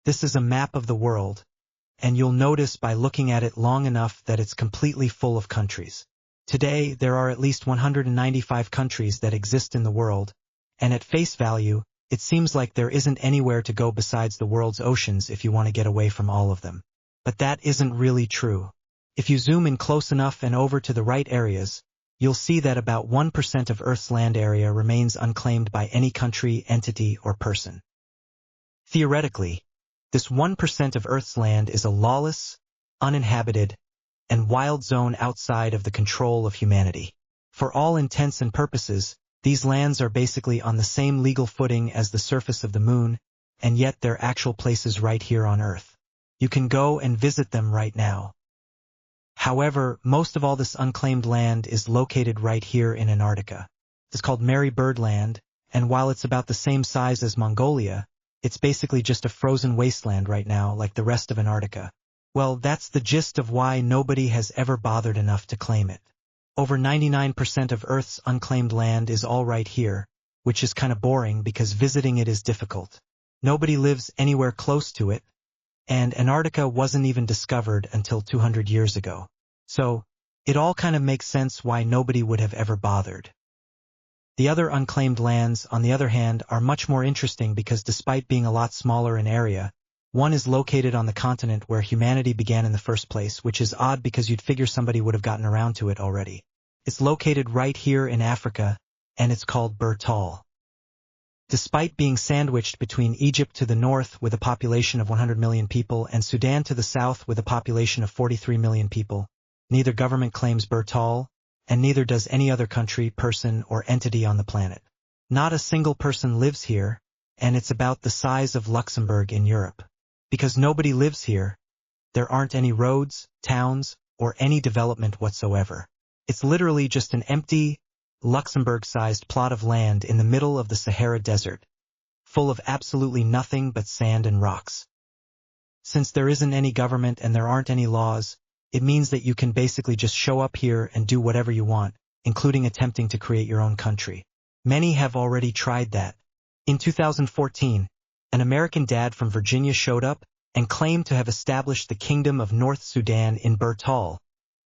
This is a map of the world, and you'll notice by looking at it long enough that it's completely full of countries. Today, there are at least 195 countries that exist in the world, and at face value, it seems like there isn't anywhere to go besides the world's oceans if you want to get away from all of them. But that isn't really true. If you zoom in close enough and over to the right areas, you'll see that about 1% of Earth's land area remains unclaimed by any country, entity, or person. Theoretically, this 1% of Earth's land is a lawless, uninhabited, and wild zone outside of the control of humanity. For all intents and purposes, these lands are basically on the same legal footing as the surface of the moon, and yet they're actual places right here on Earth. You can go and visit them right now. However, most of all this unclaimed land is located right here in Antarctica. It's called Mary Bird Land, and while it's about the same size as Mongolia, it's basically just a frozen wasteland right now like the rest of Antarctica. Well, that's the gist of why nobody has ever bothered enough to claim it. Over 99% of Earth's unclaimed land is all right here, which is kind of boring because visiting it is difficult. Nobody lives anywhere close to it, and Antarctica wasn't even discovered until 200 years ago. So, it all kind of makes sense why nobody would have ever bothered. The other unclaimed lands, on the other hand, are much more interesting because despite being a lot smaller in area, one is located on the continent where humanity began in the first place, which is odd because you'd figure somebody would have gotten around to it already. It's located right here in Africa, and it's called Bir Tawil. Despite being sandwiched between Egypt to the north with a population of 100 million people and Sudan to the south with a population of 43 million people, neither government claims Bir Tawil, and neither does any other country, person, or entity on the planet. Not a single person lives here, and it's about the size of Luxembourg in Europe. Because nobody lives here, there aren't any roads, towns, or any development whatsoever. It's literally just an empty, Luxembourg-sized plot of land in the middle of the Sahara Desert, full of absolutely nothing but sand and rocks. Since there isn't any government and there aren't any laws, it means that you can basically just show up here and do whatever you want, including attempting to create your own country. Many have already tried that. In 2014, an American dad from Virginia showed up and claimed to have established the Kingdom of North Sudan in Bir Tawil,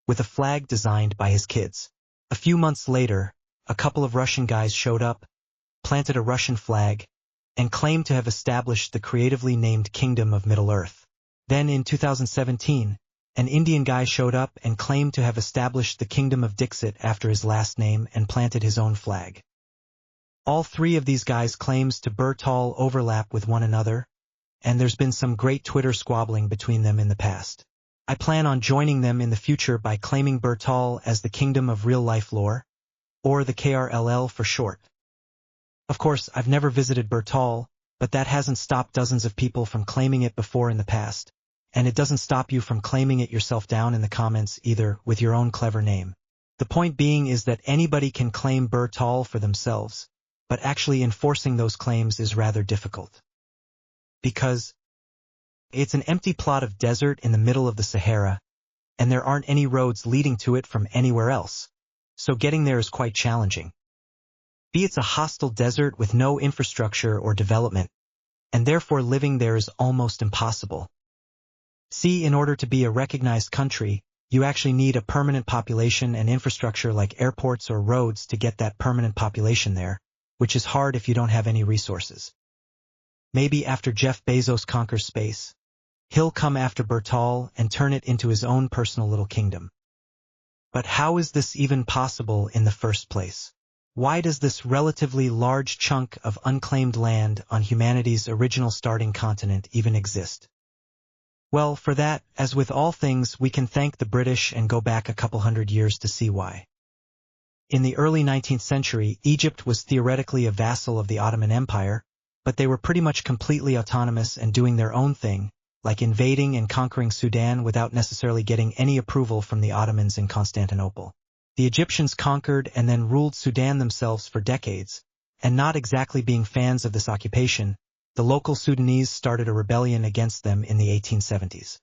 with a flag designed by his kids. A few months later, a couple of Russian guys showed up, planted a Russian flag, and claimed to have established the creatively named Kingdom of Middle-earth. Then in 2017, an Indian guy showed up and claimed to have established the Kingdom of Dixit after his last name and planted his own flag. All three of these guys' claims to Bir Tawil overlap with one another, and there's been some great Twitter squabbling between them in the past. I plan on joining them in the future by claiming Bir Tawil as the Kingdom of Real-Life Lore, or the KRLL for short. Of course, I've never visited Bir Tawil, but that hasn't stopped dozens of people from claiming it before in the past, and it doesn't stop you from claiming it yourself down in the comments either with your own clever name. The point being is that anybody can claim Bir Tawil for themselves, but actually enforcing those claims is rather difficult. Because it's an empty plot of desert in the middle of the Sahara, and there aren't any roads leading to it from anywhere else, so getting there is quite challenging. It's a hostile desert with no infrastructure or development, and therefore living there is almost impossible. See, in order to be a recognized country, you actually need a permanent population and infrastructure like airports or roads to get that permanent population there, which is hard if you don't have any resources. Maybe after Jeff Bezos conquers space, he'll come after Bir Tawil and turn it into his own personal little kingdom. But how is this even possible in the first place? Why does this relatively large chunk of unclaimed land on humanity's original starting continent even exist? Well, for that, as with all things, we can thank the British and go back a couple hundred years to see why. In the early 19th century, Egypt was theoretically a vassal of the Ottoman Empire, but they were pretty much completely autonomous and doing their own thing, like invading and conquering Sudan without necessarily getting any approval from the Ottomans in Constantinople. The Egyptians conquered and then ruled Sudan themselves for decades, and not exactly being fans of this occupation, the local Sudanese started a rebellion against them in the 1870s.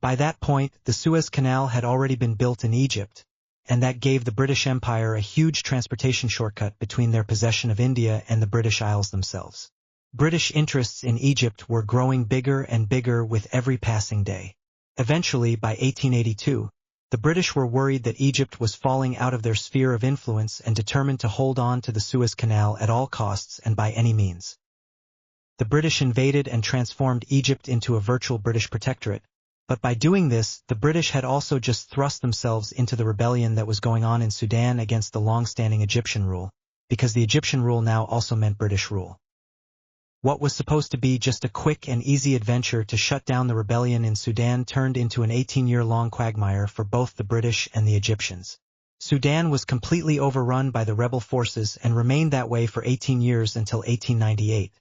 By that point, the Suez Canal had already been built in Egypt, and that gave the British Empire a huge transportation shortcut between their possession of India and the British Isles themselves. British interests in Egypt were growing bigger and bigger with every passing day. Eventually, by 1882, the British were worried that Egypt was falling out of their sphere of influence and determined to hold on to the Suez Canal at all costs and by any means. The British invaded and transformed Egypt into a virtual British protectorate, but by doing this, the British had also just thrust themselves into the rebellion that was going on in Sudan against the long-standing Egyptian rule, because the Egyptian rule now also meant British rule. What was supposed to be just a quick and easy adventure to shut down the rebellion in Sudan turned into an 18-year-long quagmire for both the British and the Egyptians. Sudan was completely overrun by the rebel forces and remained that way for 18 years until 1898,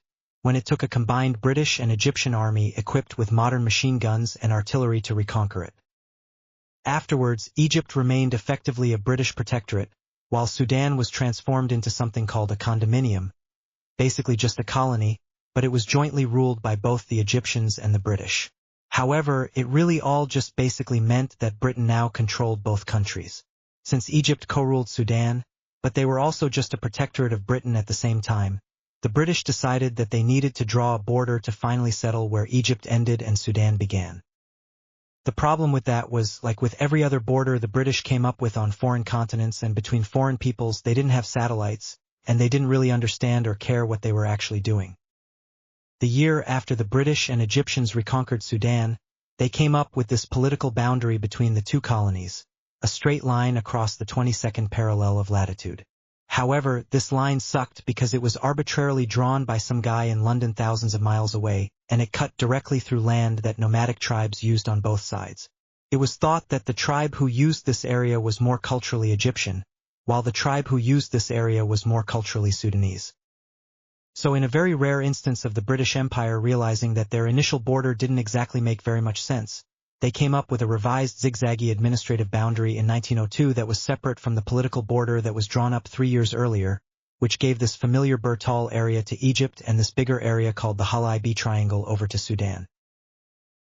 when it took a combined British and Egyptian army equipped with modern machine guns and artillery to reconquer it. Afterwards, Egypt remained effectively a British protectorate, while Sudan was transformed into something called a condominium, basically just a colony, but it was jointly ruled by both the Egyptians and the British. However, it really all just basically meant that Britain now controlled both countries, since Egypt co-ruled Sudan, but they were also just a protectorate of Britain at the same time. The British decided that they needed to draw a border to finally settle where Egypt ended and Sudan began. The problem with that was, like with every other border the British came up with on foreign continents and between foreign peoples, they didn't have satellites, and they didn't really understand or care what they were actually doing. The year after the British and Egyptians reconquered Sudan, they came up with this political boundary between the two colonies, a straight line across the 22nd parallel of latitude. However, this line sucked because it was arbitrarily drawn by some guy in London thousands of miles away, and it cut directly through land that nomadic tribes used on both sides. It was thought that the tribe who used this area was more culturally Egyptian, while the tribe who used this area was more culturally Sudanese. So in a very rare instance of the British Empire realizing that their initial border didn't exactly make very much sense, they came up with a revised zigzaggy administrative boundary in 1902 that was separate from the political border that was drawn up 3 years earlier, which gave this familiar Bir Tawil area to Egypt and this bigger area called the Halaib Triangle over to Sudan.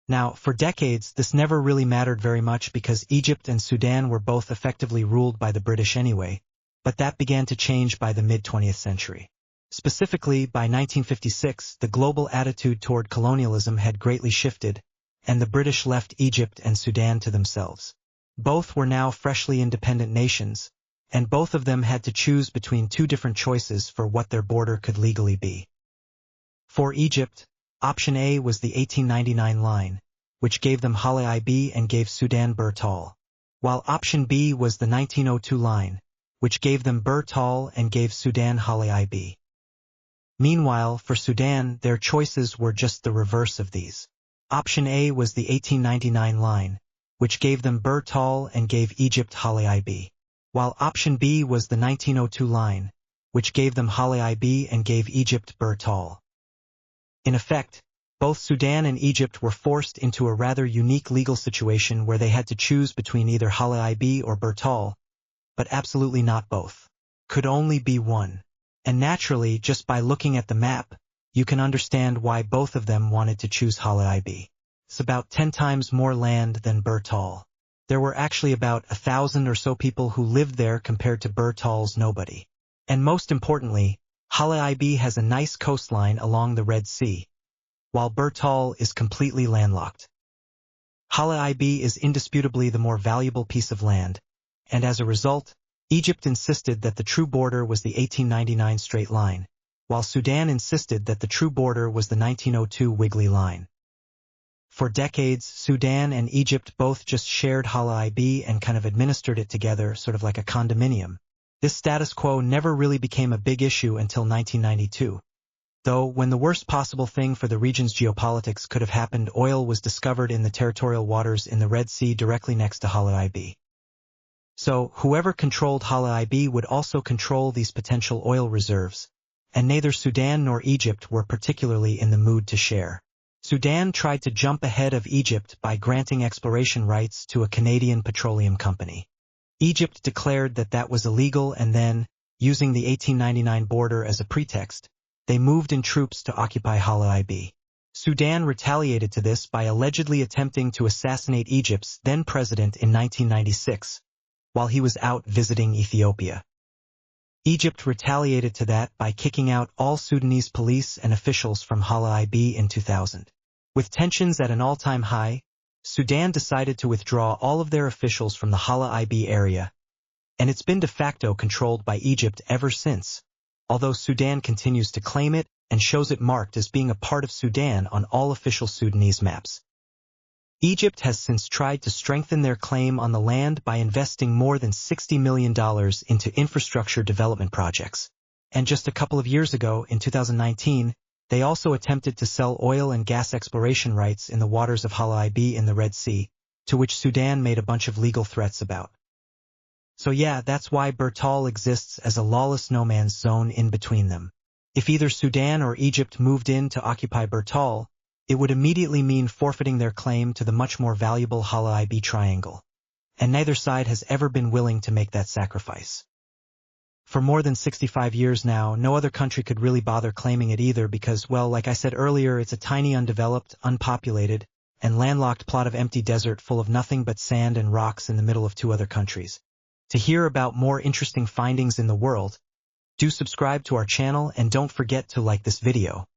Now, for decades, this never really mattered very much because Egypt and Sudan were both effectively ruled by the British anyway, but that began to change by the mid-20th century. Specifically, by 1956, the global attitude toward colonialism had greatly shifted, and the British left Egypt and Sudan to themselves. Both were now freshly independent nations, and both of them had to choose between two different choices for what their border could legally be. For Egypt, option A was the 1899 line, which gave them Halaib and gave Sudan Bir Tawil, while option B was the 1902 line, which gave them Bir Tawil and gave Sudan Halaib. Meanwhile, for Sudan, their choices were just the reverse of these. Option A was the 1899 line, which gave them Bir Tawil and gave Egypt Halaib, while option B was the 1902 line, which gave them Halaib and gave Egypt Bir Tawil. In effect, both Sudan and Egypt were forced into a rather unique legal situation where they had to choose between either Halaib or Bir Tawil, but absolutely not both. Could only be one. And naturally, just by looking at the map, you can understand why both of them wanted to choose Halaib. It's about 10 times more land than Bir Tawil. There were actually about 1,000 or so people who lived there compared to Bir Tawil's nobody. And most importantly, Halaib has a nice coastline along the Red Sea, while Bir Tawil is completely landlocked. Halaib is indisputably the more valuable piece of land, and as a result, Egypt insisted that the true border was the 1899 straight line, while Sudan insisted that the true border was the 1902 wiggly line. For decades, Sudan and Egypt both just shared Halaib and kind of administered it together, sort of like a condominium. This status quo never really became a big issue until 1992. Though, when the worst possible thing for the region's geopolitics could have happened, oil was discovered in the territorial waters in the Red Sea directly next to Halaib. So, whoever controlled Halaib would also control these potential oil reserves, and neither Sudan nor Egypt were particularly in the mood to share. Sudan tried to jump ahead of Egypt by granting exploration rights to a Canadian petroleum company. Egypt declared that that was illegal and then, using the 1899 border as a pretext, they moved in troops to occupy Halaib. Sudan retaliated to this by allegedly attempting to assassinate Egypt's then president in 1996, while he was out visiting Ethiopia. Egypt retaliated to that by kicking out all Sudanese police and officials from Hala IB in 2000. With tensions at an all-time high, Sudan decided to withdraw all of their officials from the Hala IB area, and it's been de facto controlled by Egypt ever since, although Sudan continues to claim it and shows it marked as being a part of Sudan on all official Sudanese maps. Egypt has since tried to strengthen their claim on the land by investing more than $60 million into infrastructure development projects. And just a couple of years ago, in 2019, they also attempted to sell oil and gas exploration rights in the waters of Hala IB in the Red Sea, to which Sudan made a bunch of legal threats about. So yeah, that's why Bir Tawil exists as a lawless no-man's zone in between them. If either Sudan or Egypt moved in to occupy Bir Tawil, it would immediately mean forfeiting their claim to the much more valuable Hala IB triangle. And neither side has ever been willing to make that sacrifice. For more than 65 years now, no other country could really bother claiming it either because, well, like I said earlier, it's a tiny, undeveloped, unpopulated, and landlocked plot of empty desert full of nothing but sand and rocks in the middle of two other countries. To hear about more interesting findings in the world, do subscribe to our channel and don't forget to like this video.